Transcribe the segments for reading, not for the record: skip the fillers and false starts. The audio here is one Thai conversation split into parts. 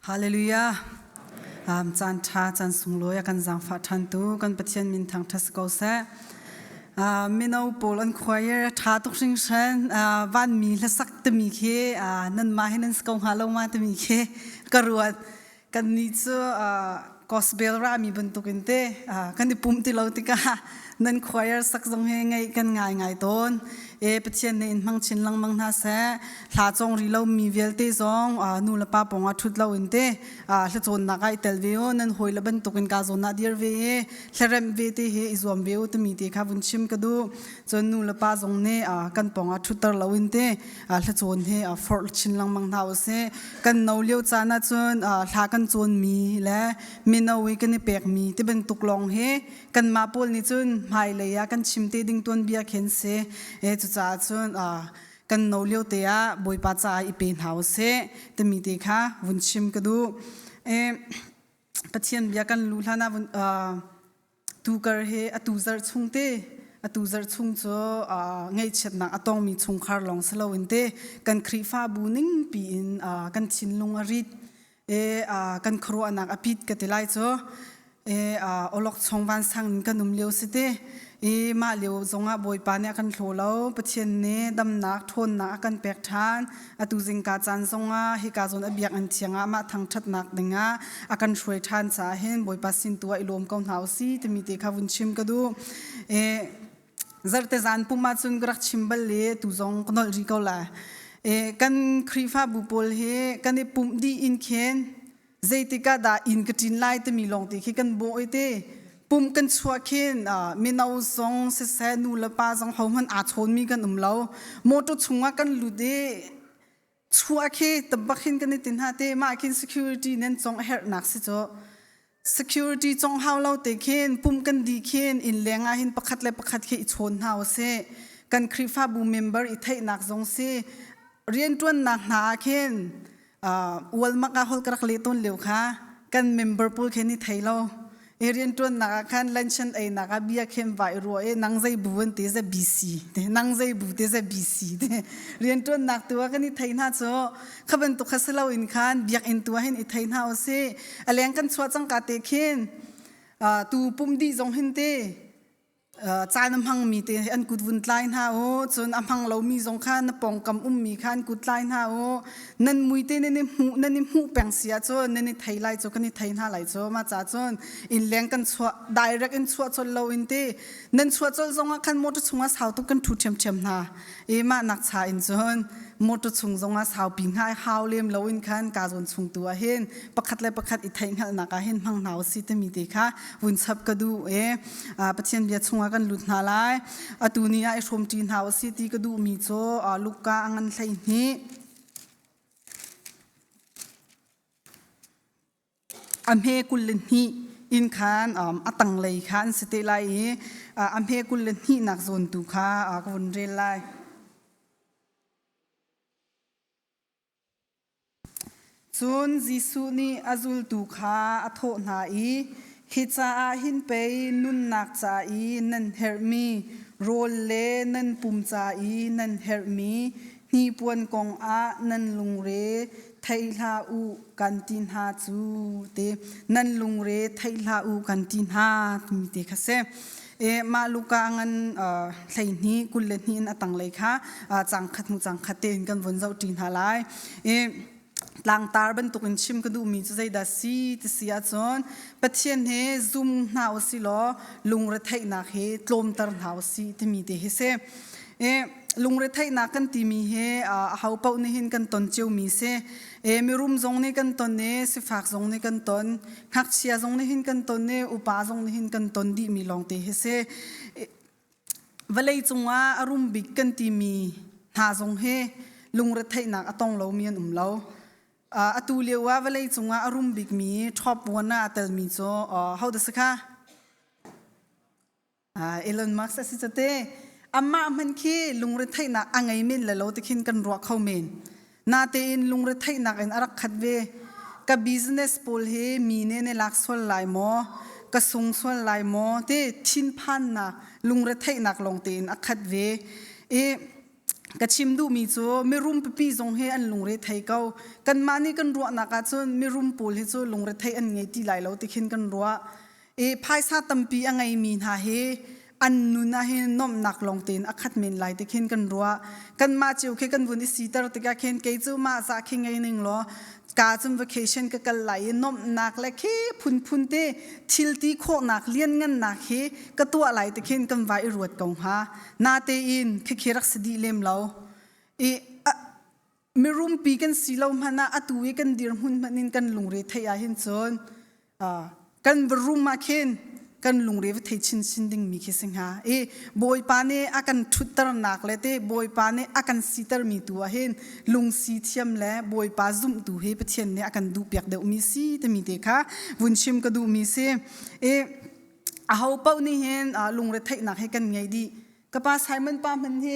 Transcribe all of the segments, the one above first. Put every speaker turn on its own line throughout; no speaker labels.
Hallelujah. Chan tha chan sungloya kan zang fa than tu kan pathian min thang thas ko sa minau pol an choir tha tok sing san van mi la sak te mi khe nan ma hin skong halo ma te mi khe karuat kan ni chu gospel ra mi bentukin te kan di pum ti lo ti ka nan choir sak zong he ngai kan ngai ton pathian ne in mang chin lang mang na sa thla chong ri lo mi vel te zong nu la pa ponga thut lo in te hla chon na kai tel veo nan hoi la ban tukin ka zon na dir ve hlarem ve te he izom veo te mi te kha bun chim ka du chon nu la pa zong ne kan ponga thutar lo in te hla chon he for chin lang mang na se kan no leo cha na chon hla kan chon mi la min no we kan ni pek mi te ban tuk long he kan ma pol ni chun mai le ya kan chim te ding ton bia khen se chu cha chun kan no leo te ya boi pa cha I pen hau se te mi te kha vun chim ka du pathian bia kan lu hlana tu kar he atu zar chung te atu zar chung cho ngai chet na atong mi chung khar long selo in te kan khri fa bu ning pi in kan chin lung arit kan khro anak apit ka te lai cho olok chong van sang kan num leo se te ma leo zonga boi pa ne kan thlo pathian ne dam nak thon na kan pek than atu jing ka chan zonga hi ka zon abiak an thianga ma thang that nak dinga akan shroi than cha hen boi pa sin tua ilom kaun hau si te mi te kha vun chim ka du zarte zan puma chun grak chimbal le tu zong knol ri ko la kan khrifa bu pol he kan e pum di in khen zeitika da in katin lai te mi long te khi kan bo ite pum kan chua khen minau zong se se nu la pa zong hom han chon mi kan lo moto chunga kan lu de chua khe tabakhin kan tin ha te ma kin security nen chong her nak si cho security chong how lo te khen pum kan di khen in lenga hin pakhat le pakhat khe I chon haw se kan khrifa bu member I thai nak zong se rian tuan nak na khen wal maka hol krak le ton leu kha kan member pul khen ni thai lo rian tuan na khan luncheon ai na ka bia khem vai ro nang zai buwan te za bc te nang zai bu te za bc te rian tuan nak tua kan ni thai na cho khaban tu khasalo in khan biak in tua hin I thai na ose aleng kan chwa chang ka te khen tu pum di zong hin te chanam hang mi te an kut vun tlain ha o chon am hang lo mi zong khan pong kam mi khan kut tlain ha o nan mui te ne mu peng sia cho ne thai lai cho kan thai na lai cho ma cha chon in leng kan chwa direct in chwa chol lo in te nan chwa chol zong khan mo to chunga sau tu kan thu chem na ma nak cha in chon mo to chung zonga sau ping hai haw lem lo in khan ka zon chung tu a hen pakhat le pakhat I thai ngal na ka hen hang naw si te mi te kha vun chap ka du pathian bia chunga kan lut na lai atunia I shom tin haw si ti ka du mi cho luka angan thlai ni amhe kullen hi in khan atang lei khan site lai amhe kullen hi nak zon tu kha ka vun rel lai chun jisu ni azul tu kha atho na hi cha hin pe nun nak cha nan her mi rol le nan pum cha nan her mi ni puan kong nan lung re thai la u kan tin ha chu te nan lung re thai la u kan tin ha mi te kha se ma luka ngan thlai ni kullen ni atang lai kha chang khat nu chang khaten kan von zau tin ha lai lang tar ban tukin chim ka du mi chai da si ti sia chon pathian he zoom na osi lo lungre thai na he tlom tar na osi ti mi te he se lungre thai na kan ti mi he hau pau ni hin kan ton cheu mi se mi rum zong ni kan ton ne si fak zong ni kan ton khak chia zong ni hin kan ton ne upa zong ni hin kan ton di mi long te he se valei chunga arum big kan ti mi na zong he lungre thai na atong lo mi an lo atu lewa valei chunga arum big mi top one na tel mi cho how the sakha Elon Musk asi chate amma man khi lungre thai na angai min la lo tikhin kan ro khau men na te in lungre thai na in arak khat ve ka business pol he mi ne lak sol lai mo ka sung sol lai mo te thin phan na lungre thai nak long te in akhat ve กชิมดูมีจูไม่รุมปีจงให้อันลุงเรไทยเก่ากันมานี่กันรัวนักจนไม่รุมปูลให้จูลุงเรไทยอันไงที่ไหลเราติเข็นกันรัวภายซาตัมปีอันไงมีนาเฮอันนุนาเฮนอมนักลงเต็นอักขัดเมนไหลติเข็นกันรัวกันมาเจียวแค่กันวันที่สีตาติกาเข็นเกจูมาจากเข็นไงหนึ่งล้อกาจุมวัคเคชันก็กันไหลนอมนักและแค่พุนเตทิลตีโคนักเลี้ยนเงินนักเฮก็ตัวไหลติเข็นกันไว้รวดกงฮานาเตอินแค่รักษดีเลมเราไม่รุมปีกันสีเรามานะอตุยกันดีร์หุ่นมันนินกันลุงเรทยาเห็นจนกันบรุมมาเข็นกันลุงเรวเทชินดิ่งมีคิสิงหาบอยปานีอากันทุตร์นักเลยเต้บอยปานีอากันสีตร์มีตัวเห็นลุงสีเทียมแล้วบอยปาซุ่มตัวเฮปเทียนเนี่ยอากันดูเปียกเดอุมีสีแต่มีเด็กค่ะวุ้นชิมก็ดูมีเสอาเขาเป้านี่เห็นลุงเรทยนักให้กันไงดีก็ป้าไซมันป้ามันเฮ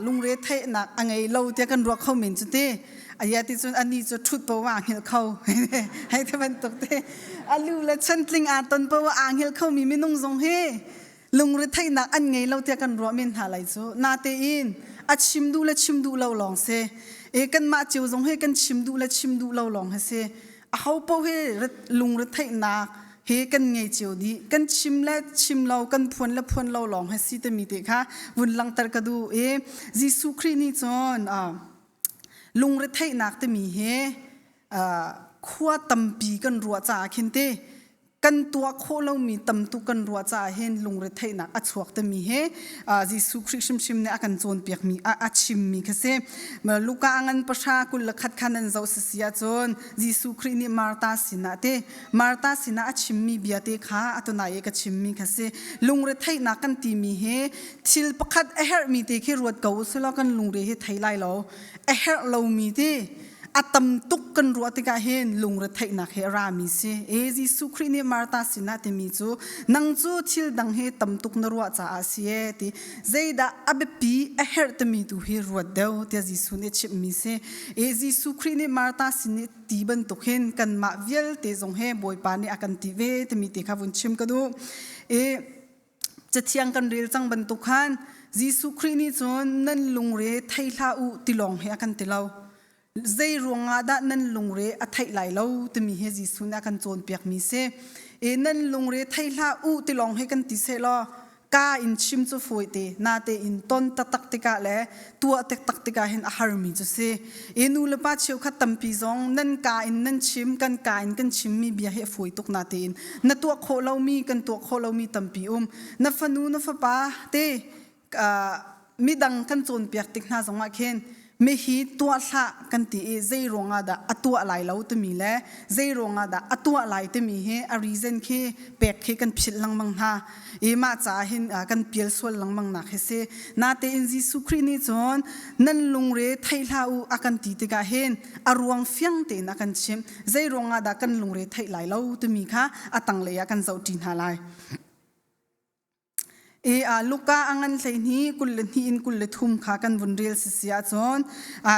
ลุงเรทเทนักอังไงเราเตียกันรัวเข้าเหม็นจุดเตอายาติจนอันนี้จะทุดปะว่าอังเฮลเข้าให้ทำมันตกเตอาลูและฉันตลิงอาตันปะว่าอังเฮลเข้ามีไม่นุ่งทรงเฮลุงเรทเทนักอันไงเราเตียกันรัวเมนหาไรจูนาเตอินอัดชิมดูและชิมดูเราลองเซกันมาเจียวทรงเฮกันชิมดูและชิมดูเราลองเฮเซเขาเป้าเฮลุงเรทเทนักเฮกันไงเจียวดีกันชิมและชิมเรากันพวนและพวนเราลองให้สิแต่มีเด็กค่ะวุ่นลังตรกดูยิสุครินี่จอนลุงเรทไทยนักแต่มีเฮขั้วตำปีกันรัวจ่าเข็นเตกันตัวโคเรามีตำตุกันรัวจ่าเห็นลุงเรทไทยนักอัดสวกแต่มีเฮยิสุคริชิมเนี่ยอากันโจนเปียกมีอัดชิมมีแค่เสมาลูกอังันประชากุลขัดขันเจ้าเสียจนยิสุครินี่มาร์ตาสินะเตมาร์ตาสินะอัดชิมมีเบียเตค่ะอัตนายก็ชิมมีแค่เสลุงเรทไทยนักกันตีมีเฮทิลประคัดเฮร์มีเตแค่รวดเก่าสละกันลุงเรทไทยไล่เราเฮร์เรามีเตอัตมตุกกันรัวติกาเห็นลุงเรทไทยนักเฮรามีเสยิสุครินี่มาร์ตาสินะเตมีจูนังจูทิลดังเฮตมตุกนรัวจ่าอาเซียติเจดาอับปีเฮร์ตมีตูเฮรัวเดวเตยิสุเนชิมีเสยิสุครินี่มาร์ตาสินะตีบันตุกเห็นกันมาเวลเตจงเฮบอยปานีอากันตีเวเตมีเตคาวุนชิมกันดูจะเที่ยงกันเรียลจังบันตุกขันยิสุครินี่จนนั่นลุงเรทไทยลาอุติลองเฮอากันติเลาใจรวงอาดานั่นลุงเรอไทยไหลเราแต่มีเฮจิสุนักันโจนเปียกมีเสนั่นลุงเรไทยลาอุติลองให้กันติเสลอกาอินชิมจูฟอยเตนาเตอินต้นตักติกาและตัวตักติกาเห็นอาหารมีจุเสนูเลปาเชียวขัดตัมปีจงนั่นกาอินนั่นชิมกันกาอินกันชิมมีเบียเฮฟอยตุกนาเตอินนั่นตัวโคเรามีกันตัวโคเรามีตัมปีนั่นฟนูนั่นฟปาเตมีดังกันโจนเปียกติกนาจงมาเข็นไม่ฮีตัวละกันตีใจรวงอาดาตัวอะไรเราตัวมีแลใจรวงอาดาตัวอะไรตัวมีเฮอารีเซนเคเปกเคกันพิลลังมังฮามาจ่าเห็นกันเปียลส่วนลังมังนักเฮเซนาเตอินจิสุครินี่จอนนั่นลุงเรไทยลาอูอากันตีติกาเห็นอารวงเฟียงเตนักันชิมใจรวงอาดากันลุงเรไทยไหลเราตัวมีค่ะตังเลยกันเจ้าจีนฮาไลลูกอังันเลยนี้กุลนี้อินกุลทุ่มขากันวนเรียลเสียจน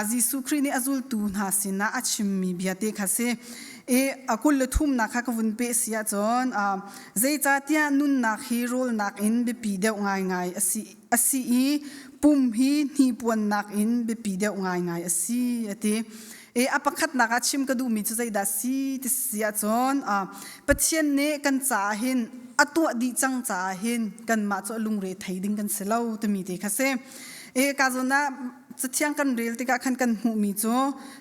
ยิสุครินี่อจุลตูนหาสินะอัชมีเบียเตคาเซกุลทุ่มนักข้ากันวนเปเสียจนใจจัดยานุนนักฮีโร่นักอินเบปีเดียวง่ายอสีปุ่มฮีนีปวนนักอินเบปีเดียวง่ายอสีอปคัดนักชิมก็ดูมีจุดใจดาสีที่เสียจนปัจเจกเนกันจ่าเห็นตัวดีจังจ่าเห็นกันมาจะลุงเรไทยดิ้งกันเสลาตัวมีเด็กเสกาจน่าจะเที่ยงกันเรียลติกาขันกันหูมีจ้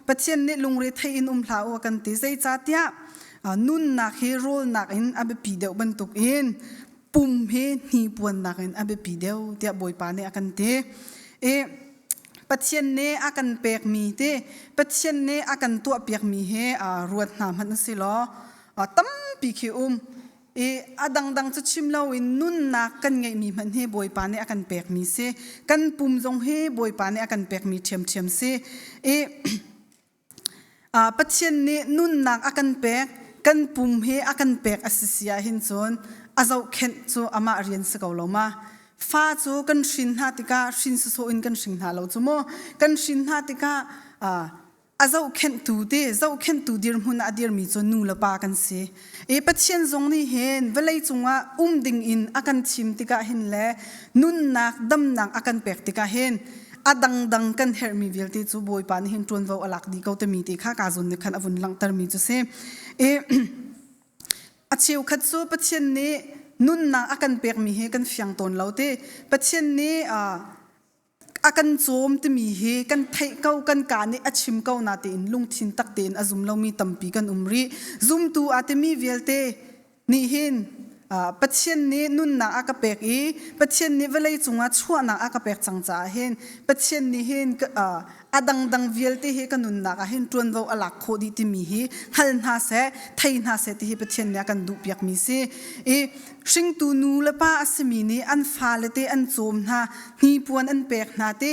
ปัจเจกเนลุงเรไทยอินลาวกันตีใจจัดยานุนนักฮีโร่นักอินอาเบปีเดียวบรรทุกอินปุ่มเฮนีปวนนักอินอาเบปีเดียวเดียบอยปานี่กันตีปัจเจกเนอากันเปียกมีเตปัจเจกเนอากันตัวเปียกมีเฮรวดน้ำมันสิล้อตั้มปีคิวดังจะชิมเราอินนุ่นนักกันไงมีมันเฮบอยปานี่อากันเปียกมีเซกันปุ่มจงเฮบอยปานี่อากันเปียกมีเทียมเซปัจเจกเนนุ่นนักอากันเปียกกันปุ่มเฮอากันเปียกอสิเสียหินจนอาเจ้าเข็นโจอามาเรียนสกาวเรามาฟ้าโจกันชินหาติกาชินสุอินกันชินหาเราจโมกันชินหาติกาอาเจ้าเข็นตูเดเจ้าเข็นตูเดียร์มุนอาเดียร์มีจนนูละปากันเสียปัจเจียนจงนี่เห็นเวลาจงว่าดิ่งอินอากันชิมติกาเห็นแลนุ่นนักดำนักอากันเปกติกาเห็น adang kan her mi velte chu boi pan hin tron vo alak di ko te mi te kha ka zon ne khan avun lang tar mi chu se e acheu khat chu pathian ne nun na akan pek mi he kan fyang ton laute pathian ne akan chom te mi he kan thai kau kan ka ne achim kau na te in lung thin tak ten azum lo mi tampi kan umri zum tu ate mi velte ni hin pathian ne nun na akapek e pathian ne velai chunga chhuwa na akapek changcha hen pathian ni hen adang velte he kanun na ka hen tron vo alak khodi ti mi hi hal na se thai na se ti pathian ne kan du piak mi se e sing tu nu la pa asmi ni an fa le te an chom na ni puan an pek na te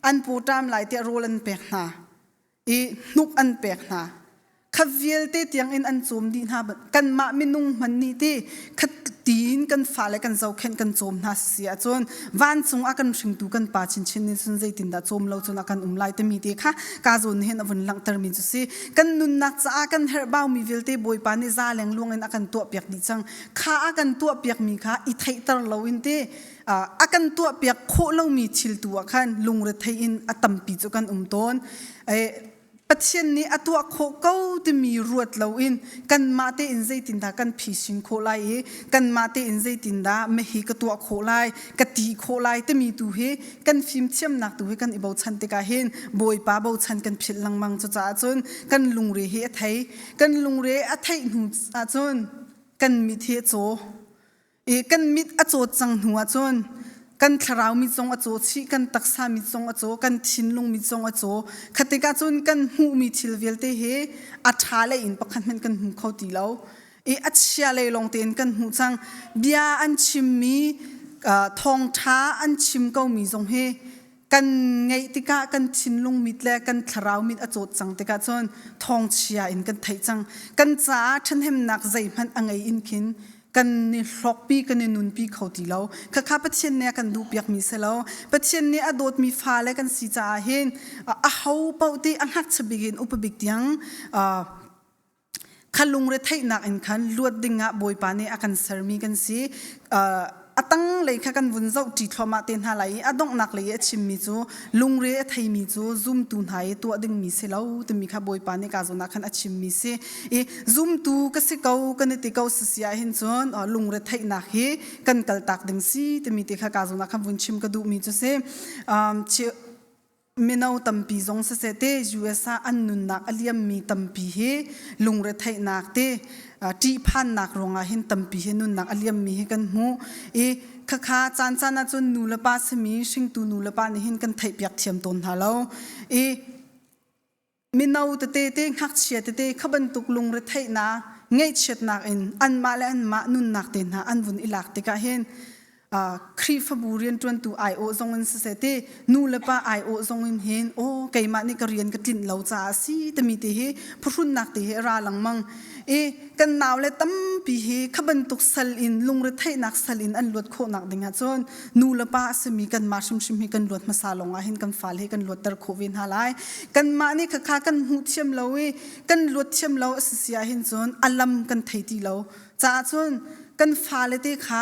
an potam lai te rol an pek na e nuk an pek na khaviel te tiang in an chom di na kan ma minung man ni te khat tin kan fa le kan zau khen kan chom na sia chon van chung akan hring tu kan pa chin chin ni sun zai tin da chom lo chun akan umlai te mi te kha ka zon hen avun lang tar mi chu si kan nun nak cha kan her baw mi vel te boi pa ni za leng luang in akan to piak di chang kha akan to piak mi kha i thai tar lo in te akan to piak kho lo mi chil tu khan lungre thai in atam pi chu kan ton pathian ni atua kho kau te mi ruat lo in kan mate in zaitin da kan phising kho lai kan mate in zaitin da me hi ka tua kho lai ka ti kho lai te mi tu he kan phim chem nak tu he kan ibau chan te ka hen boi pa bau chan kan phil lang mang cha cha chon kan lungre he thai kan lungre a thai nu a chon kan mi the cho kan mit a cho chang nu a chon kan tharau mi chong a cho chi kan taksa mi chong a cho kan thinlung mi chong a cho khatika chun kan hu mi thil velte he a thale in pakhan men kan hu khoti lo e achia le long ten kan hu chang bia an chim mi thong tha an chim ko mi jong he kan ngai tika kan thinlung mit le kan tharau mit a cho chang tika chon thong chia in kan thai chang kan cha than hem nak zai man angai in kin kan ni hlok pi kan ni nun pi khoti lo kha pathian ne kan du piak mi se lo pathian ne adot mi fa le kan si cha hen a hau pau ti ang hak chabigin upabik tiang khalung re thai nak in khan luat dinga boi pa ne akan sermi kan si atang le kha kan vun zau ti thloma ten ha lai adong nak le chim mi chu lungre thai mi chu zoom tu nai to ding mi se lo te mi kha boi pa ne ka zo na khan achim mi se e zoom tu ka se kau kan te kau sia hin chon lungre thai nak he kan kal tak ding si te mi te kha ka zo na khan vun chim ka du mi chu se minau tampi zong se te USA annun nak aliam mi tampi he lungre thai nak te ti phan nak ronga hin tampi he nun nak aliam mi he kan mu e kha chan na chun nu la pa semi sing tu nu la pa ni hin kan thai piak thiam ton halo e minau te ngak chia te khaban tuk lungre thai na ngei chet nak in an ma le an ma nun nak te na an vun ilak te ka hen Krifa burian tuan tu ai o zongen sesete nu lepa ai o zongen hen o kai ma ni karian ka tin lo cha si te mi te he phun nak te he ra lang mang e kan naw le tam pi he khaban tuk sal in lungre thai nak sal in an lot kho nak dinga chon nu lepa semi kan ma shim hi kan lot ma salonga hin kan fal he kan lot tar khovin halai kan ma ni kha kan hu thiam lo e kan lot thiam lo sia hin chon alam kan thai ti lo cha chon kan fale te kha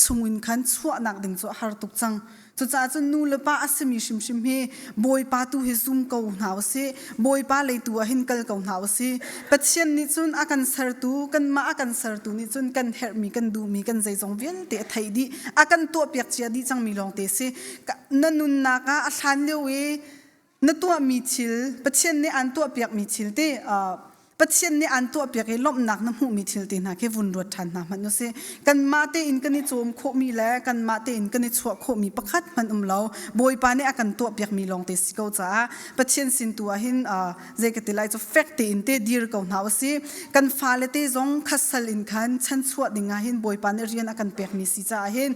chungin khan chua nak ding chu har tuk chang chu cha chu nu le pa asmi shim he boi pa tu he zum ko naw se boi pa le tu hin kal ko naw se pathian ni chun akan sar tu kan ma akan sar tu ni chun kan her mi kan du mi kan zai jong vel te thai di akan to piak chia di chang mi long te se nanun na ka a than le we na to mi chil pathian ni an to piak mi chil te pathian ni an to piak e lom nak na mu mi thil te na ke vun ro than na man no se kan ma te in kan ni chom kho mi la kan ma te in kan ni chwa kho mi pakhat man lo boi pa ne akan to piak mi long te si ko cha pathian sin tu a hin je ke te lai cho fact te in te dir ko na se kan fa le te zong khasal in khan chan chwa dinga hin boi pa ne rian akan pek mi si cha hin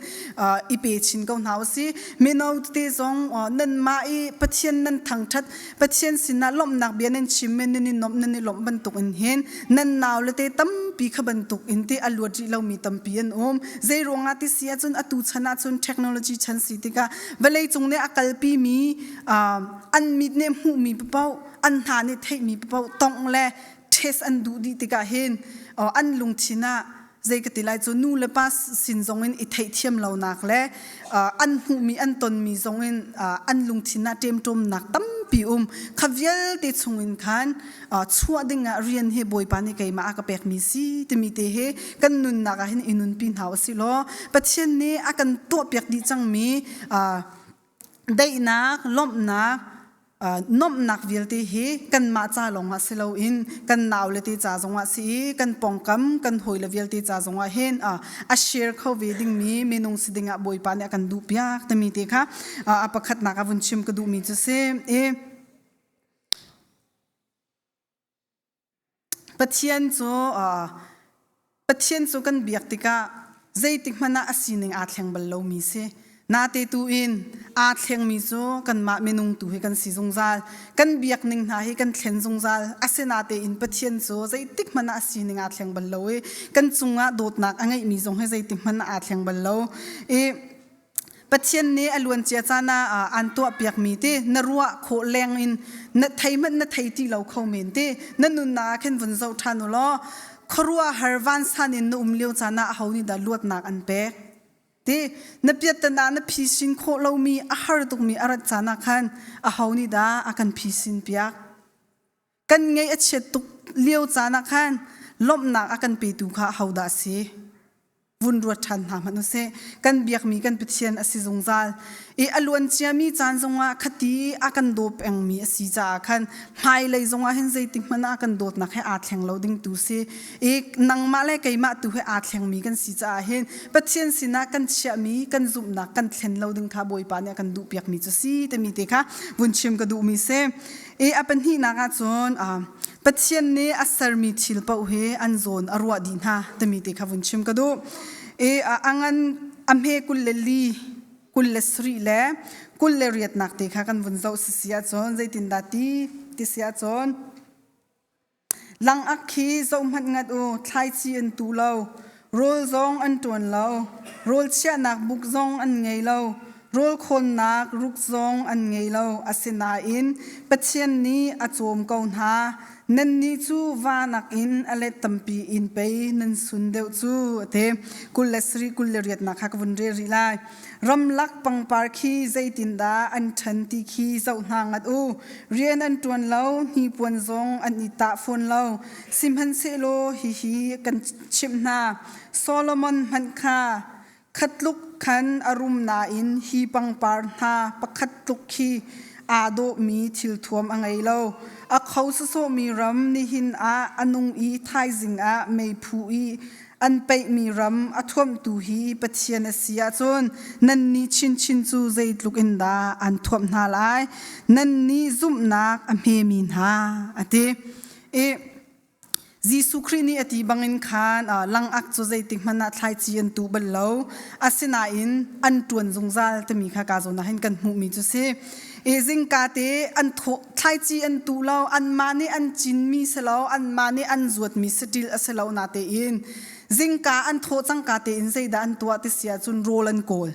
I pe chin ko na se me no te zong nan ma I pathian nan thang that pathian sin na lom nak bian en chim men ni nom ni lom ban in hen nan naw le te tam pi khaban tuk in te alwat ri lo mi tam pi an zai ronga ti sia chun atu chana chun technology chan si te ka balai chung ne akal pi mi an mit ne hu mi pau an ha ne thei mi pau tong le test an du di te ka hen an lung china ใจกติไลจนูเลปัสสินทรงอินอิเทเทียมเหล่านักและอันหูมีอันตนมีทรงอินอันลุงทินนาเตรียมจมนักตั้มปีขวิลติทรงอินขันชัวดึงเรียนเฮบอยปานิกายมาอากาเปกมีสีตมีเตเฮกันนุนนักเห็นอินุนปินหาวสิโลปัจเจนนี้อากันตัวเปียกดีจังมีได้นักล้มนักนมนักวิลติเฮกันมาจ้าลงมาสิเราอินกันนาวเลติจ้าจงว่าสิกันปองกำกันหอยเลวิลติจ้าจงว่าเห็นอาเชียร์เขาเวดิ้งมีเมนงสิดิงบอยปานกันดูเปียกแต่มีเตค่ะประคัดนักวุ่นชิมก็ดูมีจะเสปะเทียนโจกันเบียกติกาใจติกมันน่าสิหนึ่งอาเทียงบัลลังมีเสนาเตตูอินอาเทียงมีโจกันมาเมนุงตูให้กันสีจงจาลกันเบียกหนึ่งหาให้กันเทนจงจาลอาเซนาเตอินปะเทียนโจใจติกมันน่าสิหนึ่งอาเทียงบัลลังกันจงอาโดดนักอังไงมีจงให้ใจติกมันน่าอาเทียงบัลลังปะเทียนนี้อลวนเจียจานาอันตัวเปียกมีเตนรัวโคแรงอินนไทยมันนไทยที่เราเข้าเมนเตนนุนนาเข็นวันเจ้าทานุล้อครัวฮาร์วันสันอินนุ่มเลี้ยวจานาเขานี่ดาลวดนักอันเป๊กนเปียตนานพิสินโคเรามีอาหารตุกมีอารัจานาคันเขานี่ดาอากันพิสินเปียกกันไงเช็ดตุกเลี้ยวจานาคันลบนักอากันไปตุกเขาดาสีวุ่นรัวทันหามันนุเสกันเบียกมีกันเปทียนอสิจงจาลอลวนเจียมีจานจงว่าคดีอากันโดบเองมีอสิจาคันหายเลยจงว่าเห็นใจติมันอากันโดดนักให้อาแทงเราดิ้งตุเสนังมาเลยไกมาตุให้อาแทงมีกันสิจาเห็นเปทียนสินะกันเชียมีกันจุบนักกันเทนเราดิ้งขาบอยปานเนี่ยกันดูเปียกมีจะสิแต่มีเตค่ะวุ่นชิมก็ดูมีเสอเป็นที่นักจนปะเทียนนี้อัศรมีทิลปะอุเฮอันโซนอรัวดินฮะแต่มีเตค่ะวุ่นชิมก็ดูอังันอัมเฮกุลเลลีกุลเลสรีเลกุลเลเรียดนักเตค่ะกันวุ่นเจ้าสิเสียจนใจตินดาตีติเสียจนลังอักขีจงมันงัดอูทายจีอันตูเลาโรลจงอันตวนเลาโรลเชียนักบุกจงอันไงเลาโรลคนนักรุกจงอันไงเลาอาศินาอินปะเชียนนี้อาจมกอนหานันนี่จูวานักอินอเลตัมปีอินไปนันสุนเดวจูเทกุลเลสรีกุลเลเรียดนักฮักวันเรียไลรำลักปังปาร์คีใจตินดาอันทันติคีเจ้าหางอัดอูเรียนอันตวนเล่าฮีปวนจงอันอิตาฟนเล่าซิมฮันเซโลฮีกันชิมนาโซโลมอนมันคาขัดลุกขันอารมณ์นาอินฮีปังปาร์นาปะขัดลุกคีอาโดมีทิลทวมอังไงเล่าเขาสมีรำนิหินอนุงอีไทยจิงไม่ผู้อีอันไปมีรำทวมตูฮีปะเทียนเสียจนนันนี้ชินจูใจลุกอินดาอันทวมนาลายนันนี้ซุ่มนักอเมมินฮาจีสุครีนี่อธิบังอินขานลังอักโจใจติมันนัดไทยจีนตูบัลโลอาศินาอินอันตวนจงจัลแต่มีข้ากาโจนะเห็นกันหูมีจุเซจิงกาเตอันไทยจีอันตูเราอันมานี่อันจินมีเสลาอันมานี่อันจวดมีสติลเสลานาเตอินจิงกาอันโทจังกาเตอินใจดาอันตัวติเสียจุนโรลันโกล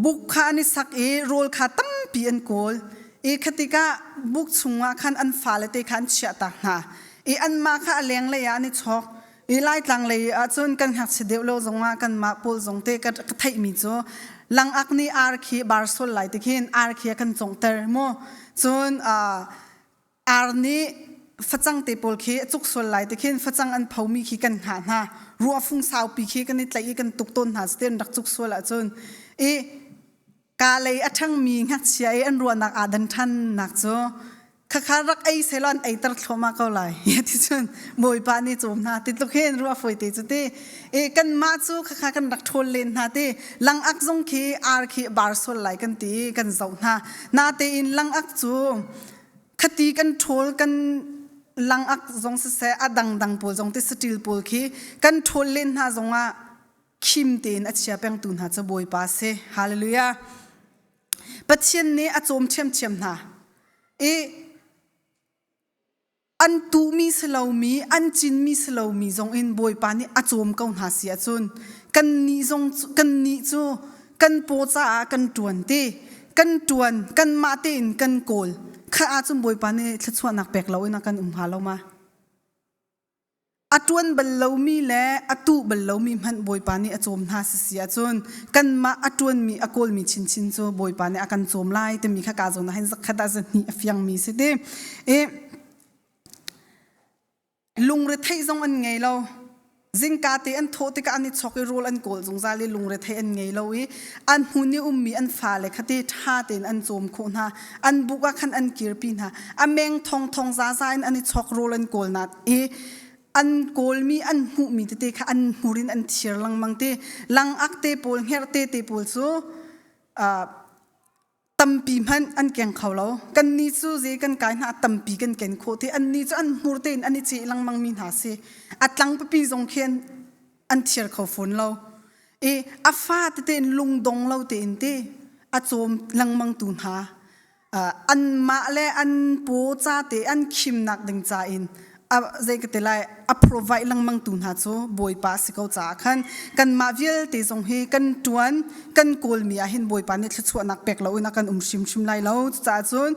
บุกขานิสักโรลขาตั้มปีอันโกลคติกาบุกชุงว่าขันอันฟาเลเตขันเชียตักนาอันมาค่ะเลี้ยงเลยอันนี้ช็อกไล่ตังเลยจนกันหักเสด็จโลจงว่ากันมาปูจงเตกันไทยมีจ้ลังอักนี้อาร์คีบาร์โซลไลติขินอาร์คีกันจงเตอร์โมจนอาร์นี้ฟัดจังเตปอลคีจุกโซลไลติขินฟัดจังอันเผามีขีกันหาหน้ารัวฟุ้งสาวปีขีกันนี่ไล่กันตุกต้นหาสเตนดักจุกโซลจนกาเลยอัทั้งมีหักเชียอันรัวนักอาดันทันนักจ้ข้ารักไอเซลอนไอตรัสมาเขาเลยที่จนบอยปานี่จมนาติดลูกเห็นรัวฝอยติดจุดที่กันมาจูข้ากันรักทนเลนนาที่ลังอักจงคีอาร์คีบาร์โซลไลกันตีกันเจ้านาที่อินลังอักจูคดีกันทนกันลังอักจงเสียอดังปูจงที่สติลปูคีกันทนเลนนาจงว่าคิมเตนอัจฉริยะเป็นตุนหาจะบอยปาเซฮาเลลูยาปัจเจกนี้อาจมเชื่อมนาอันตูมีสลามีอันจินมีสลามีจงอินบอยปานี่อาจมกงหาเสียจนกันนี้จงกันนี้จูกันโปจ้ากันตวนเตกันตวนกันมาเตนกันโกลข้าอาจมบอยปานี่ทัดชวนนักแบกเราอินักกันหาเรามา atun ballo mi le atu ballo mi man boy pani achom na sia chon kan ma atun mi akol mi chin chin cho boy pani akan chom lai te mi kha ka zo na hen khata za ni afyang mi se te e lungre thei zong an ngei lo zingka te an tho te ka ani choki rol an kol zong za le lungre thei an ngei lo e an huni ummi an fa le khate tha ten an chom kho na an buka khan an kirpi na ameng thong thong za za an ani chok rol an kol na e an kol mi an hu mi te kha an hurin an thir lang mang te lang ak te pol her te pol so tampi man an keng khawlo kan ni chu je kan kai na tampi kan ken kho te an ni chu an hurte an ni che lang mang min ha se atlang pi zong khen an thir khaw phun lo e afa te lung dong lo te in te a chom lang mang tun ha an ma le an po cha te an khim nak ding cha in zai ka te lai a provide lang mang tun ha cho boy pa si ko cha khan kan ma vial te zong he kan tuan kan kol mi a hin boy pa ne thchu nak pek lo na kan sim sim lai lo cha chun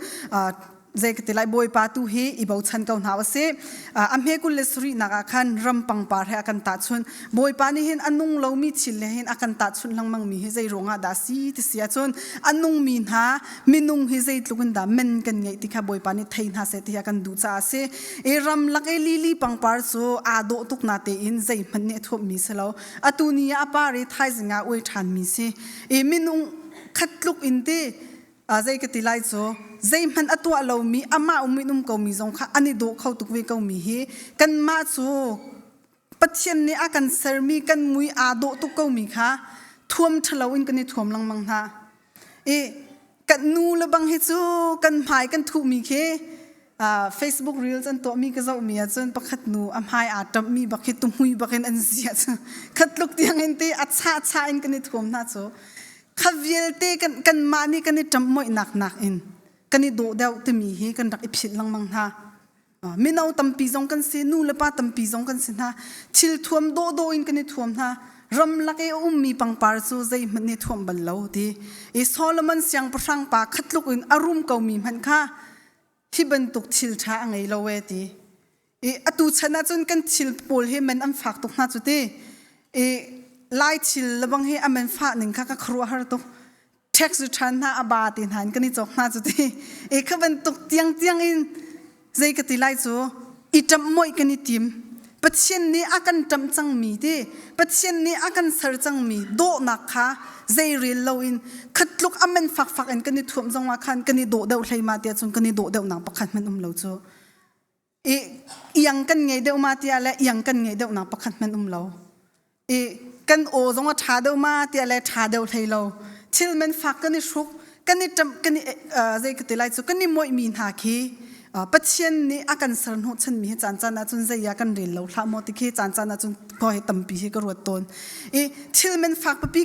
zai ka te lai boy pa tu he I bau chan kau na se am he kul le suri na khan ram pang par he akan ta chun boy pa ni hin anung lo mi chil le hin akan ta chun lang mang mi he zai ronga da si ti sia chun anung min ha minung he zai tlukun da men kan ngai ti kha boy pa ni thein ha se ti akan du cha se e ram lak e li pang par so a do tuk na te in zai man ne thop mi se lo atuni ya pa re thai zinga oi than mi se e minung khatluk in te zai ka ti lai cho zai man atwa lo mi ama uminum ko mi zong kha ani do khau tuk we ko mi hi kan ma chu pathian ne akan ser mi kan mui a do tu ko mi kha thuam thalo in kan ni thuam lang mang ha e kan nu la bang he chu kan phai kan thu mi khe Facebook reels an to mi ka zau mi a chun pakhat nu am hai a tam mi bakhet tu hui bakhen an zia chu khatluk tiang en te acha in kan ni thuam na chu khaviel te kan mani kan ni tam moi nak in kan ni do deu te mi hi kan rak ipsit lang mang ha minau tampi zong kan se nu lepa tampi zong kan sin ha thil thuam do in kan ni thuam ha ram lake ummi pang par chu zai man ni thuam bal lo ti e Solomon siang prang pa khatluk in arum ko mi man kha hi ban tuk thil tha angai lo we ti e atu chana chun kan thil pol he man am fak tuk na chu te e lai thil labang he amen fa ning kha ka khru har to tax return na aba tin han kan ni chok na chu te e khaban tuk tiang in zai ka ti lai chu itam moi kan ni tim pathian ni akan tam chang mi te pathian ni akan sar chang mi do na kha zai ril lo in khatluk amen fak en kan ni thuam zong wa khan kan ni do deu hlei ma tia chung kan ni do deu na pakhat man lo chu e yang kan ngei deu ma tia le yang kan ngei deu na pakhat man lo e kan o zong a tha deu ma tia le tha deu hlei lo thil men fak kan ni shuk kan ni tam kan ni zai ka ti lai chu kan ni moi min ha khi pathian ni akan sar no chan mi chan na chun zai ya kan ril lo thla mo ti khi chan na chun ko he tampi he ka ro ton e thil men fak pa pi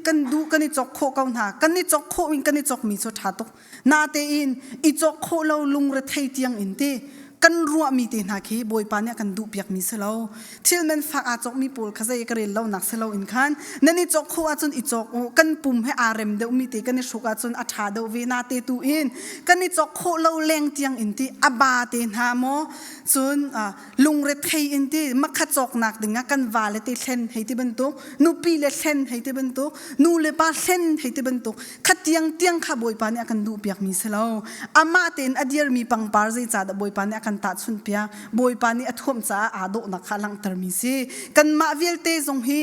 kan du kan ni chok kho kaun ha kan ni chok kho in kan ni chok mi cho tha to na te in I chok kho lo lung re thei tiang in te kan ruwa mi te na khi boy pa ne kan du piak mi selo thil men fak a chok mi pol khazai ka ril lo nak selo in khan nani chok kho a chun I chok kan pum he arem de mi te kan ni shuka chun a tha do ve na te tu in kan ni chok kho lo leng tiang in ti aba te na mo chun lung re thei in ti makha chok nak dinga kan wale te thlen hei ti ban tu nu pi le thlen hei ti ban tu nu le pa thlen hei ti ban tu khatiang kha boy pa ne kan du piak mi selo ama ten adier mi pang par zai cha da boy pa ne kan ta chun pia boy pa ni athom cha ado na khalang tar mi si kan ma vel te zong hi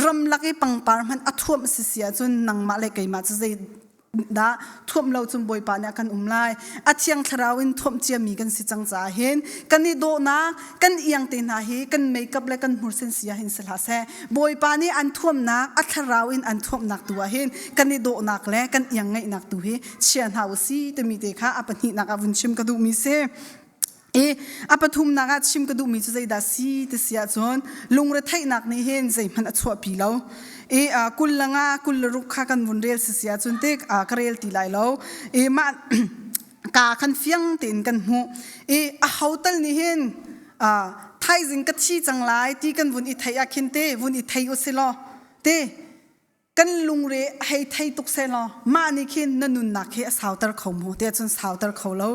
ram laki pang par man athom si sia chun nang ma le kai ma cha zai da thom lo chum boy pa ne kan umlai athiang tharawin thom chia mi kan si chang cha hen kan ni do na kan iang te na hi kan makeup le kan mur sen sia hin sala se boy pa ni an thom na atharawin an thom nak tu hen kan ni do nak le kan iang ngai nak tu hi chian hau si te mi te kha apani nak avun chim ka du mi se e apathum naga chim ka du mi chu zai da si te sia chon lungre thai nak ni hen zai man achwa pi lo e kullanga kulru kha kan bun rel sia chun te karel ti lai lo e ma ka khan fiang tin kan mu e a hotel ni hen thai jing ka chi chang lai ti kan bun I thai a khin te bun I thai o se lo te kan lungre hei thai tuk se lo ma ni khin nanun na khe sautar khom ho te chun sautar kholo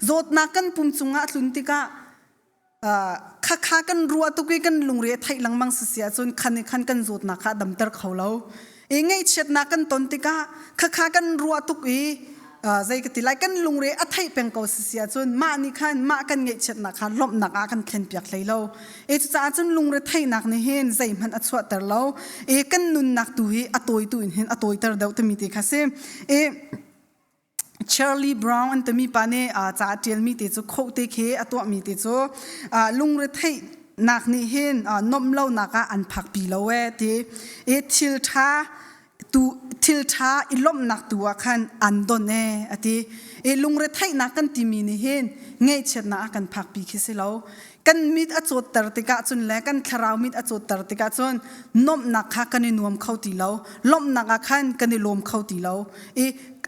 zot na kan pum chunga tlun tika ข้ากันรัวตุกี้กันลุงเรียไทยหลังมังเสียจนคันกันโจดนักดำเตอร์เขาเล่าไงเช็ดนักกันตนติกาข้ากันรัวตุกี้ใจกติไลกันลุงเรียไทยเป็นเขาเสียจนมานี่ขันมากันไงเช็ดนักลบนักกันเข็นเปียกเลยเล่าจะจนลุงเรียไทยนักนี่เห็นใจมันอัศวะเตอร์เล่ากันนุนนักตุยอัตอยตุยเห็นอัตอยเตอร์เดาตมีติค่ะเซCharlie Brown อันตมีปานเนจ่าเจียนมีติจูโคเตเคอตัวมีติจูลุงเรทให้นักนี่เห็นนมเล่านักอันพักปีเล่าทีทิลท่าอิลมนักตัวขันอันโดนเน่ทีลุงเรทให้นักกันที่มีนี่เห็นเงยเชิดนักกันพักปีคิดสิเล่ากันมิดอจดตรติกาจนแล้วกันคราวมิดอจดตรติกาจนนมนักฮักกันนวมเข้าตีเล่าลมนักขันกันลมเข้าตีเล่า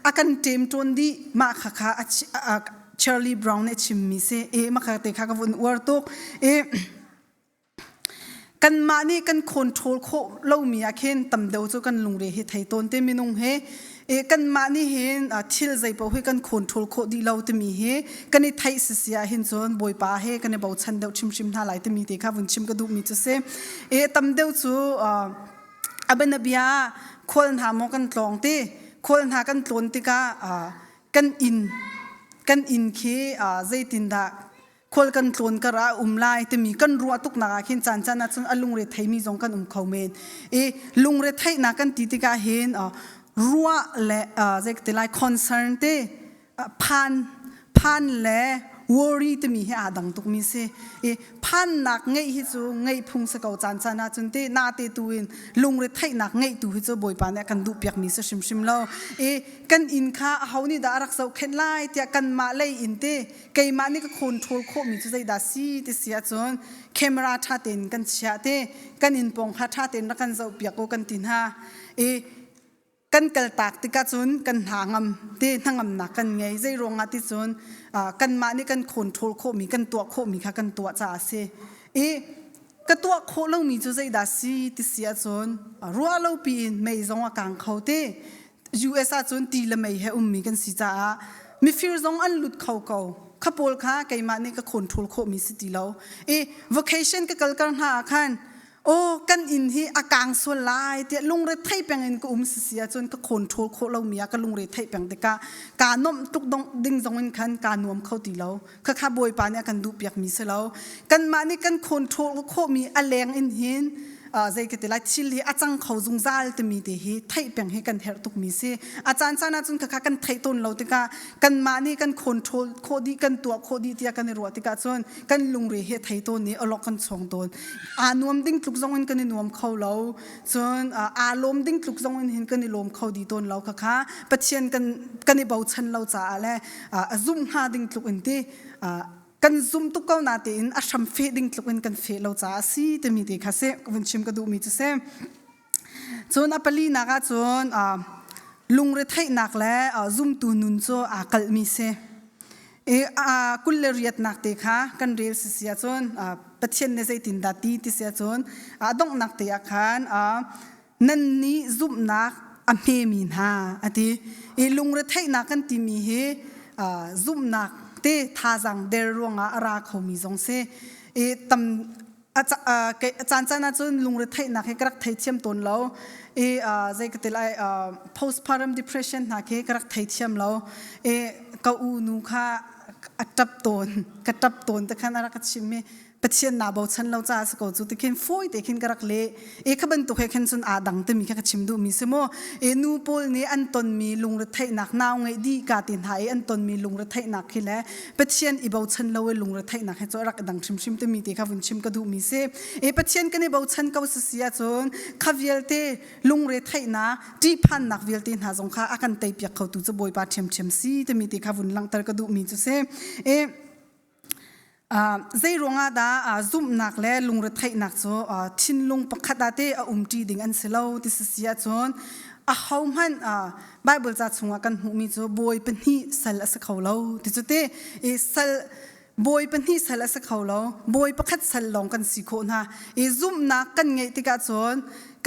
อากันเต็มจนดีมาค่ะชาร์ลีบราวน์เนี่ยชิมมิเซมาค่ะเตะค่ะกับวันวอร์ตุกกันมานี่กันคอนโทรลโคเล่ามีอาเคนตำเดียวจะกันลุงเรย์ไทยต้นเต็มมินงเฮกันมานี่เห็นทิลใจเปล่าให้กันคอนโทรลโคดีเล่าเต็มมีเฮกันในไทยเสียเห็นจนบอยป้าเฮกันในบ่าวชันเดียวชิมท่าไหลเต็มมีเตะค่ะวันชิมก็ดูมีจะเซตำเดียวจูอับนบียาคนหามกันตองเตคนหากันตนติกากันอินเคใจตินดาคนกันตนกระไลแต่มีกันรัวตุกนักเห็นจานนัดจนลุงเรทไทยมีจงกันเขาเมนลุงเรทไทยนักกันติกาเห็นรัวและใจติไลคอนเซิร์นเตพันและworry แต่มีให้ดังตุกมีเสพันนักไงฮิจูไงพุงสกาวจานนัดจนเตนาเตตุวินลุงเรทไทยนักไงตุฮิจูบอยปานเนี่ยกันดูเปียกมีเสชิมเล่ากันอินค่าเขานี่ดารักษาเข็นไล่เตียกันมาเลยอินเตไกมานี่ก็คอนโทรลโคมีจุดใจดาซีเตเสียจนแคมราท่าเต็นกันเชียเตกันอินปองท่าเต็นแล้วกันจะเปียกกันตินฮะกันกลตากติกาจนกันหางมเตทั้งมนักกันไงใจรองอาทิตย์จนกันมานี่กันคอนโทรลโคมีกันตัวโคมีค่ะกันตัวจ่าเสกันตัวโคเรามีจุดใจดาซีติเสียจนรัวเราปีนไม่จงอาการเขาเตUS จนตีละไม่ให้มีกันสิจ้ามีฟิลจงอันหลุดเขาขบวนค่ะไกมานี่ก็คอนโทรลโคมีสติแล้วvacation ก็กลกันหาคันโอ้กันอินที่อากางส่วนลายเดี๋ยวลุงเรทไทยแปลงอินก็เสียจนก็คอนโทรลโคเรามีก็ลุงเรทไทยแปลงแต่การนมตุกดิ่งจงอินคันการนวมเข้าตีเราข้าบอยปานเนี่ยกันดูเปียกมีเสแล้วกันมานี่กันคอนโทรลโคมีอแรงอินหินใจก็แต่ละชิลที่อาจารย์เขาจงใจจะมีแต่ที่ไทยแปลงให้กันเฮตุกมีเสอาจารย์ชนะจนข้ากันไทยต้นเราแต่กันมานี่กันคอนโทรลโคดีกันตัวโคดีที่กันในรัวที่จนกันลุงเรทไทยต้นนี้เอาล็อกกันสองต้นนวมดิ่งตุกจงอินกันในนวมเข้าเราจนลมดิ่งตุกจงอินเห็นกันในลมเข้าดีต้นเราค่ะปัจเจียนกันในเบาชันเราจะอะไรซุ่มหาดิ่งตุกอินที่กันซุ่มตุกเก้านาทีอินชัมเฟดิ่งตุกอินกันเฟเราจะสิแต่มีที่ข้าเสกวันชิมก็ดูมีจะเสจนปลีนักจนลุงเรทไทยนักแล้วซุ่มตูนุนโซกัลมีเสกุลเรียดนักเตะค่ะกันเรียนเสียจนปัจเจียนในใจตินดาตีที่เสียจนต้องนักเตะขันนั่นนี้ซุ่มนักเมมินฮาที่ลุงเรทไทยนักกันที่มีซุ่มนักเตะท่าจังเดรวงราเขามีจงเสตำอาจารย์จันจนลุงเรทไทยนักให้กระไทยเทียมตนเราใจก็ติดไอ้ postpartum depression นักให้กระไทยเทียมเราก็อูนูค่ะจับตนแต่ขันอะไรก็ชิมเมปัจเจียนนาบฉันเราจะสกอจุดที่เข็นฟอยแต่เข็นกระเละขบันตุกให้เข็นส่วนดังแต่มีแค่ชิมดูมีสมอนูโพลนี้อันตนมีลุงเรทไทยนักนาวไงดีกาตินหายอันตนมีลุงเรทไทยนักขึ้นแล้วปัจเจียนอีบฉันเราลุงเรทไทยนักให้จอรักดังชิมแต่มีแต่ข้าวันชิมก็ดูมีเสปัจเจียนกันอีบฉันก็เสียจนข้าเวลเตลุงเรทไทยนักที่พันนักเวลเตหาจงข้าอากันเตยเปียกเขาตุจะบอยปาเชิมซีแต่มีแต่ข้าวันหลังตระก็ดูมีจุเสใจรองดาซุ่มนักและลุงเรทไทยนักโซทินลุงปักขัดเตจีดิ่งอันเสลาที่เสียจนเขามันไบเบิลจะชงกันหูมีโซบอยเป็นที่สัลสเขาเราที่จุดเตสัลบอยเป็นที่สัลสเขาเราบอยปักขัดสัลลองกันสิโคนฮะซุ่มนักกันไงที่กาจน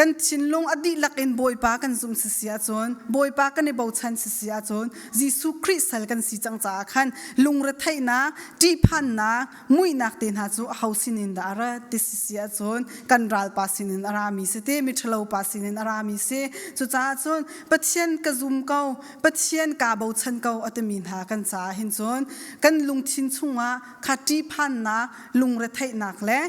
กันชินลงอดีลักเอ็นบอยปากันซุ่มเสียจนบอยปากันในเบาชันเสียจนยิสุคริสต์กันสิจังจ้าขันลุงระไทยนักจีพันนักมุยนักเต็นหาจูเฮาสินินดาระติเสียจนกันรัลปาสินินอารามิเสเตมิทลาวปาสินินอารามิเสจุจ้าจนปัจเจียนกซุ่มเกาปัจเจียนกาเบาชันเกาอัตมินหากันจ้าเห็นจนกันลุงชินชุงะขัดจีพันนักลุงระไทยนักและ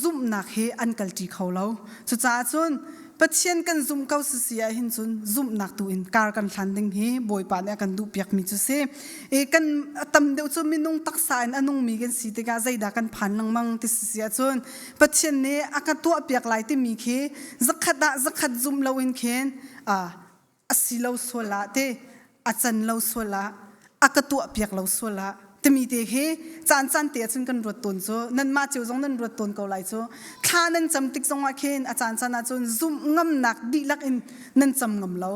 ซุ่มนักเฮอันกัลจีเขาเล่าจุจ้าจนปัจเจียนกันซุ่มเกาเสียหินจนซุ่มนักตัวอินการกันทันดิงเฮบอยปานกันดูเปียกมีจุเสกันตำเดียวจนมีนุ่งตักสายอันนุ่งมีกันสีติกาใจดากันพันลังมังติเสียจนปัจเจียนเนอากันตัวเปียกไหลที่มีเคจักขัดซุ่มเลาอินเคนสิเลาสวละเตอาจันเลาสวละอากันตัวเปียกเลาสวละแต่มีเด็กเฮจานเตียจนกันรวดตนโซนั่นมาเจียวจงนั่นรวดตนเกาไหลโซข้านั่นจำติ๊กจงว่าเคนอาจารย์จานจนซุ่มงำหนักดีลักอินนั่นจำงำเรา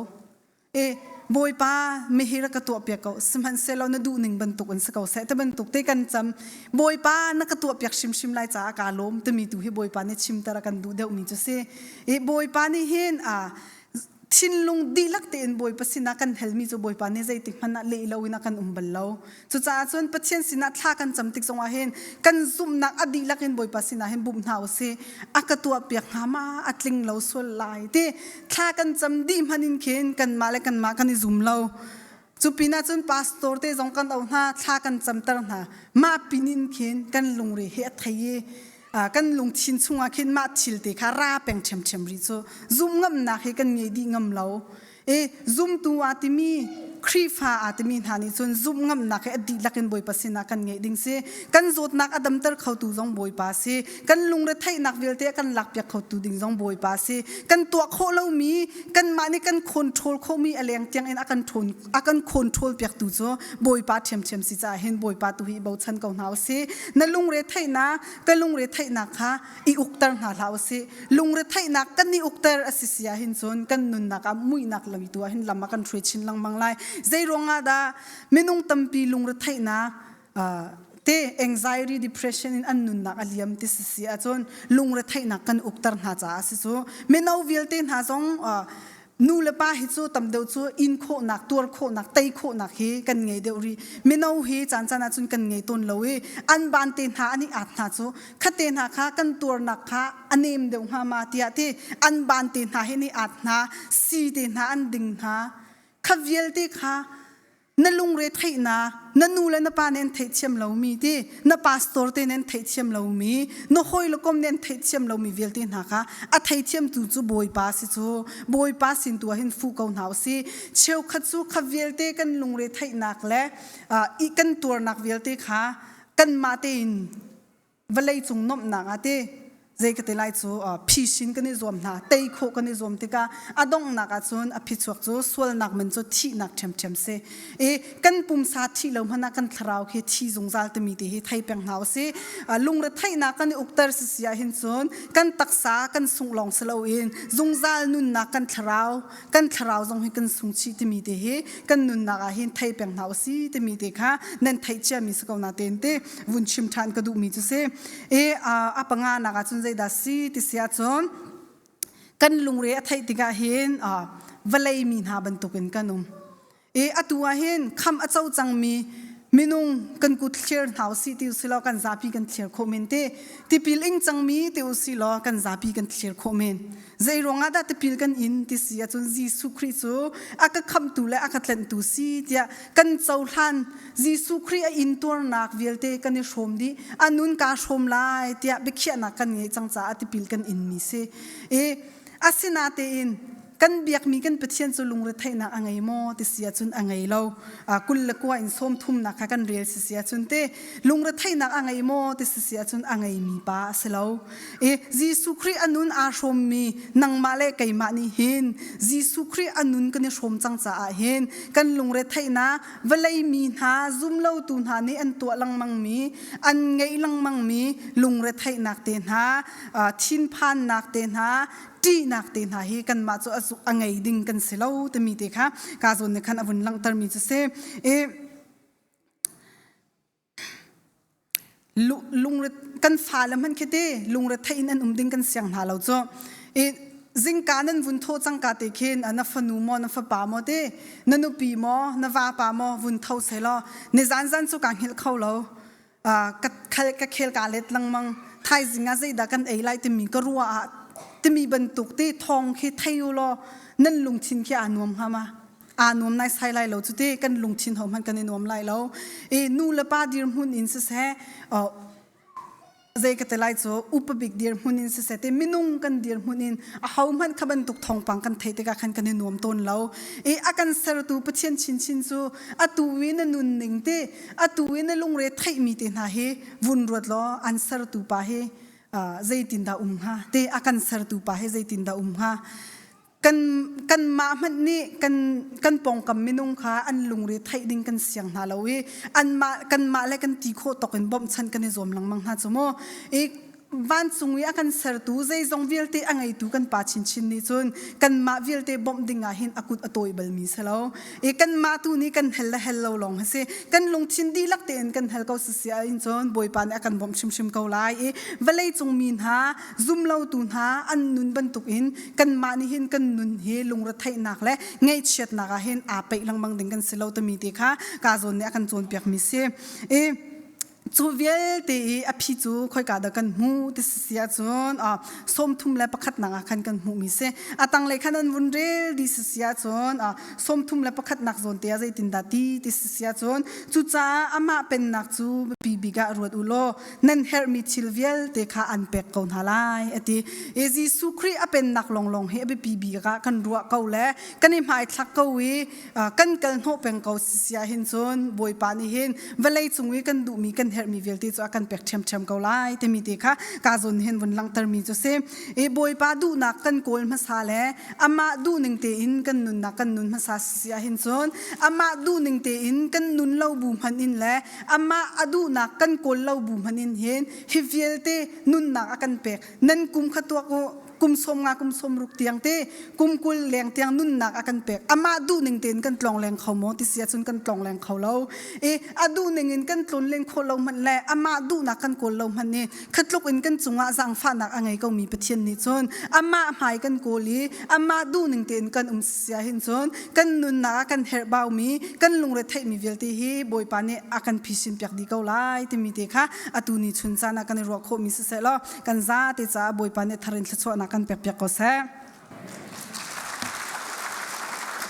บอยป้าไม่เฮรักตัวเปียกเขาสมันเซลเราเนดูหนึ่งบรรทุกอันสกาวเสแต่บรรทุกเตกันจำบอยป้านักตัวเปียกชิมไล่จากอารมณ์แต่มีตัวให้บอยป้าเนี่ยชิมตระกันดูเดี๋ยวมีจะเซ่บอยป้านี่เห็นชินลงดีลักเตนบอยปัสนากันเฮลมีจูบอยปานเนใจติกมันน่ะเลวเราวินักกันบัลลาวจุจ้าจนปัจเจียนสินัทลากันจำติกสงอาเห็นกันซุ่มนักอดีลักเห็นบอยปัสนาเห็นบุมหาวเสอากตัวเปียกหามาอัดลิงเราส่วนลายเตทลากันจำดีมันอินเคนกันมาและกันมากันซุ่มเราจูปีน่าจนพาสตอร์เตจงกันเอาหน้าทลากันจำตระหน้ามาปีนินเคนกันลงเรเหตุไทยกันลงชินชุงอาเข็นมาชิลเตคาราเป็งเชมริโซซุ่มงำนักให้กันเงยดีงำเราซุ่มตัวอาติมีครีฟ้าอาติมีหานิจนซุ่มงำนักให้อดีลักกันบอยปัสนากันเงยดิ่งเสกันโจดนักอดัมเตอร์เขาตูจงบอยปัสกันลุงเรไทยนักเวลเตกันหลักเปียกเขาตูดิ่งจงบอยปัสกันตัวโคเล่ามีกันมานี่กันคอนโทรลเขามีอะไรอย่างเตียงเอ็นอากันคอนโทรลเปียกตูโจบอยปัสเชมสิจ้าเห็นบอยปัสตุฮีเบาชันเกาหนาวเสนั่นลุงเรไทยนักกันลุงเรไทยนักค่ะอีอุกเตอร์หาลาวเสลุงเรไทยนักกันนี่อุกเตอร์อสิเสียเห็นจนกันนุนนักมุยนักลำตัวเห็นลำมากันทรีชินลังมังไลใจร้องอาดาไม่นุ่งตั้มปีลุงรถไถนะเต anxiety depression in อันนุนนักอลียมติสเสียจนลุงรถไถนักกันอุกตรหาจ้าสิจูไม่น่าวิลเตนหาจงนูเลป้าฮิจูตั้มเดียวจูอินโคนักตัวโคนักไตโคนักเฮกันไงเดียวรีไม่น่าเฮจานจนกันไงต้นเลวอันบานเตนหาอันนี้อาจหาจูขัดเตนหาข้ากันตัวนักข้าอันเนมเดียวหามาเตียที่อันบานเตนหาเฮนี่อาจหาซีเตนหาอันดิ่งหาขวิลเตข้านั่นลุงเรทไทยนะนั่นนูเลนป้าเน้นไทยเชื่อมเรามีที่นั่นพาสตอร์เตเน้นไทยเชื่อมเรามีนั่นหอยลูกอมเน้นไทยเชื่อมเรามีเวลตินหาค่ะอัไทยเชื่อมจู่บอยป้าสิจู่บอยป้าสินตัวเห็นฟูเกาหนาวสิเชี่ยวขัดจู่ขวิลเตกันลุงเรทไทยนักและอีกันตัวนักเวลเตค่ะกันมาเตนเวลัยจงนบนักอาเตใจก็เตไลจูพิชินกันนี่รวมนะเตยโคกันนี่รวมติกาอดงนักจนอภิชวกจูสวลนักมันจูที่นักเชมเสกันปุ่มสาธิเราพนักกันคราวเคที่จงจัลตมีที่ไทยเป็นหาวเสลุงรถไทยนักกันอุกเตอร์เสียหินจนกันตักษากันส่งลองสลาวินจงจัลนุนนักกันคราวจงให้กันส่งชีตมีที่กันนุนนักหินไทยเป็นหาวสิตมีที่ค่ะนั่นไทยเชื่อมีสกาวนาเตนเตวุนชิมทานกระดูมีจุเสอปังงานักจนใจดัสิติเสียจนกันลุงเรียไทยติกาเห็นวลัยมีนาบรรทุกินกันอตัวเห็นคำอเจ้าจังมีนุ่งกันกุดเชียร์หาวสิติวสิลอกันซาพีกันเชียร์คอมเมนต์ติปิลอิงจังมีติวสิลอกันซาพีกันเชียร์คอมเมนต์ใจร้องอาดาติปิลกันอินติเสียจนยิสุคริสต์อาก็คำตุและอาก็เล่นตุสีเดียกันเจ้าทันยิสุคริสต์อินตัวนักเวลเตกันชมดีอันนุนกาชมลายเดียเบกเขียนักกันเงยจังจ้าติปิลกันอินมิเซอาศินาเตอินกันเบียกมีกันเปเชียนจะลุงเรทไทยนักอังไงโมติเสียจนอังไงเรากุลละกัวอินส้มทุ่มนักกันเรียลเสียจนเตลุงเรทไทยนักอังไงโมติเสียจนอังไงมีป้าเสลายิสุคริอันนุนอาชมมีนังมาเลไกมานีเห็นยิสุคริอันนุนกันชมจังจ้าเห็นกันลุงเรทไทยนักเวลัยมีหาซุ่มเล่าตุนหานี่อันตัวลังมังมีอันไงลังมังมีลุงเรทไทยนักเตนหาชินพันนักเตนหาที่นักเตนหาเฮกันมาจะสุอังไงดิ่งกันเสลาแต่มีเด็กค่ะการส่วนในขันอวุนลังตร์มีจะเสลุงกันฟ้าแล้วมันแค่เดลุงรถไทยนั่นดิ่งกันเสียงหาเราจ้ะ zingkanan vun tho changka te khen ana fanu mo na fa pa mo te nanu pi mo na va pa mo vun tho selo ne zan zan chu kang hil kholo ka khal ka khel ka let lang mang thai zinga zai da kan ei lai te mi ka ruwa te mi ban tuk te thong khi thayu lo nan lung chin khi anuam hama anuam nai sai lai lo chu te kan lung chin hom han kan nuam lai lo nu la pa dir hun in se zai ka telai chu upabik dir hunin se sete minung kan dir hunin a hauman khaban tuk thong pang kan theite ka khan kan nuam ton lo akan ser tu pachen chin chin chu atu win nun ning te atu win lung re thai mi te na he vun rot lo an ser tu pa he zai tin da ha te akan ser tu pa he zai tin da ha kan ma man ni kan pong kam minung kha an lungri thai ding kan siang na lowi an ma kan ma le kan ti kho to kan bom chan kan zom lang mang ha chumo van sungwi akan ser tu zai zong vilte angai tu kan pa chin chin ni chun kan ma vilte bom dinga hin akut atoi bal mi selo kan ma tu ni kan hello long hase kan lung chin di lak ten kan hel ko sia in chon boi pan akan bom shim shim ko lai valei chung min ha zum lo tu ha an nun ban tuk in kan ma ni hin kan nun he lung ra thai nak le ngei chet na ga hin a pe lang bang ding kan selo to mi te kha ka zon ne akan chon piak mi se chu vial te a phi chu khoi ka da kan mu te sia chon som thum la pakhat na khan kan mu mi se atang le khanan vun re di sia chon som thum la pakhat nak zon te zai tin da ti sia chon chu cha ama pen nak chu pi biga ruat ulo nan her mi chil vial te kha an pek kon halai ati ezi sukri apen nak long long he be pi biga kan ruwa ko le kan i mai thak ko wi kan kal no peng ko sia hin chon boi pa ni hin velai chungwi kan du mi kan her mi velti chu akan pek chem ko lai te mi te kha ka zon hen won lang tar mi chu se boi pa du na kan kol ma sa le ama du ning te in kan nun na kan nun ma sa sia hin chon ama du ning te in kan nun lo bu man in le ama adu na kan kol lo bu man in hen hi velte nun na akan pek nan kum khatwa ko kum som ruk tiang te kum kul leng tiang nun nak akan pek ama du ning ten kan tlong leng khawmo ti sia chun kan tlong leng khawlo adu ning in kan tlon leng kholo man le ama du nak kan kol lo man ne khatluk in kan chunga jang fa nak angai ko mi pathian ni chon ama mai kan koli ama du ning ten kan sia hin chon kan nun na kan her baw mi kan lungre thai mi velti hi boi pa ne akan phisin pyak di ko lai ti mi te kha atu ni chun cha na kan ro kho mi se lo kan za te cha boi pa ne tharin thachwa na kan pek pek ko sa